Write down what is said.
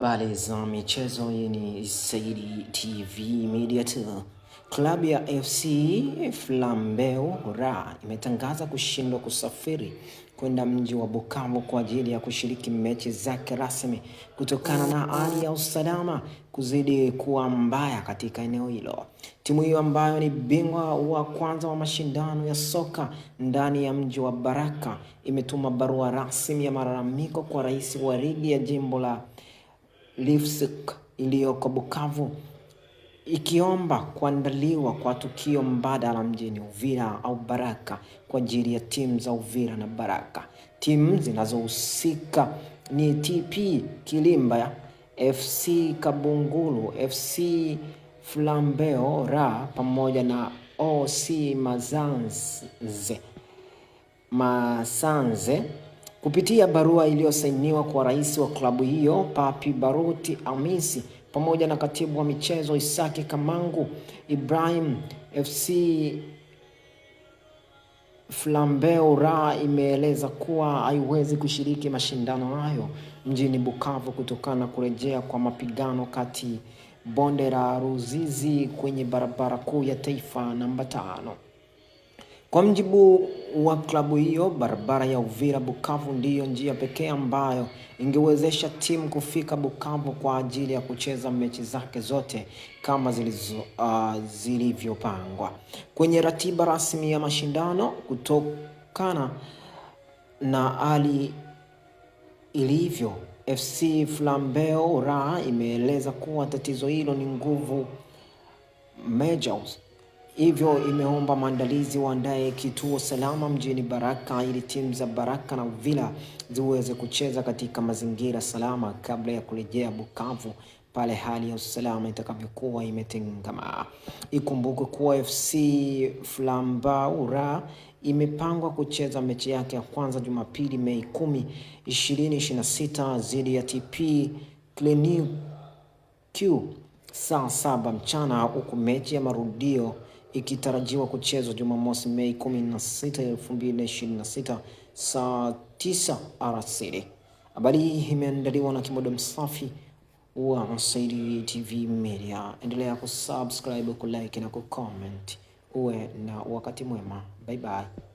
Habari za michezo, hii ni Saidi TV Media 2. Klabu ya FC Flambeo Ra imetangaza kushindwa kusafiri kwenda mji wa Bukavu kwa ajili ya kushiriki mechi zake rasmi kutokana na hali ya usalama kuzidi kuwa mbaya katika eneo hilo. Timu hiyo ambayo ni bingwa wa kwanza wa mashindano ya soka ndani ya mji wa Baraka imetuma barua rasmi ya malalamiko kwa rais wa ligi ya jimbo la Lifsik iliyoko Bukavu ikiomba kuandaliwa kwa tukio mbadala mjini Uvira au Baraka kwa ajili ya timu za Uvira na Baraka. Timu zinazohusika ni TP Kilimba, FC Kabungulu, FC Flambeo Ra pamoja na OC Masanze. Kupitia barua iliyosainiwa kwa rais wa klabu hiyo Papi Baruti Amisi pamoja na katibu wa michezo Isaki Kamangu Ibrahim, FC Flambeo Ra imeeleza kuwa haiwezi kushiriki mashindano hayo mjini Bukavu kutokana na kurejea kwa mapigano kati bonde la Ruzizi kwenye barabara kuu ya taifa namba 5. Kwa mjibu wa klabu hiyo, barabara ya Uvira Bukavu ndiyo njia pekee ambayo ingewezesha timu kufika Bukavu kwa ajili ya kucheza mechi zake zote kama zilivyopangwa kwenye ratiba rasmi ya mashindano. Kutokana na hali ilivyo, FC Flambeo Ra imeeleza kuwa tatizo hilo ni nguvu majors, hivyo imeomba maandalizi waandae kituo salama mjini Baraka ili timu za Baraka na Uvira ziweze kucheza katika mazingira salama kabla ya kurejea Bukavu pale hali ya usalama itakavyokuwa imetengama. Ikumbukwe kuwa FC Flambeo Ra imepangwa kucheza mechi yake ya kwanza Jumapili Mei 10, 2026 dhidi ya TP Clinique saa 7 mchana, huku mechi ya marudio ikitarajiwa kuchezwa Jumamosi Mei 16, 2026 saa 9 alasiri. Habari hii imeandaliwa na Kimodo Msafi wa Saidi TV Media. Endelea kusubscribe, kulike na kucomment. Uwe na wakati mwema. Bye bye.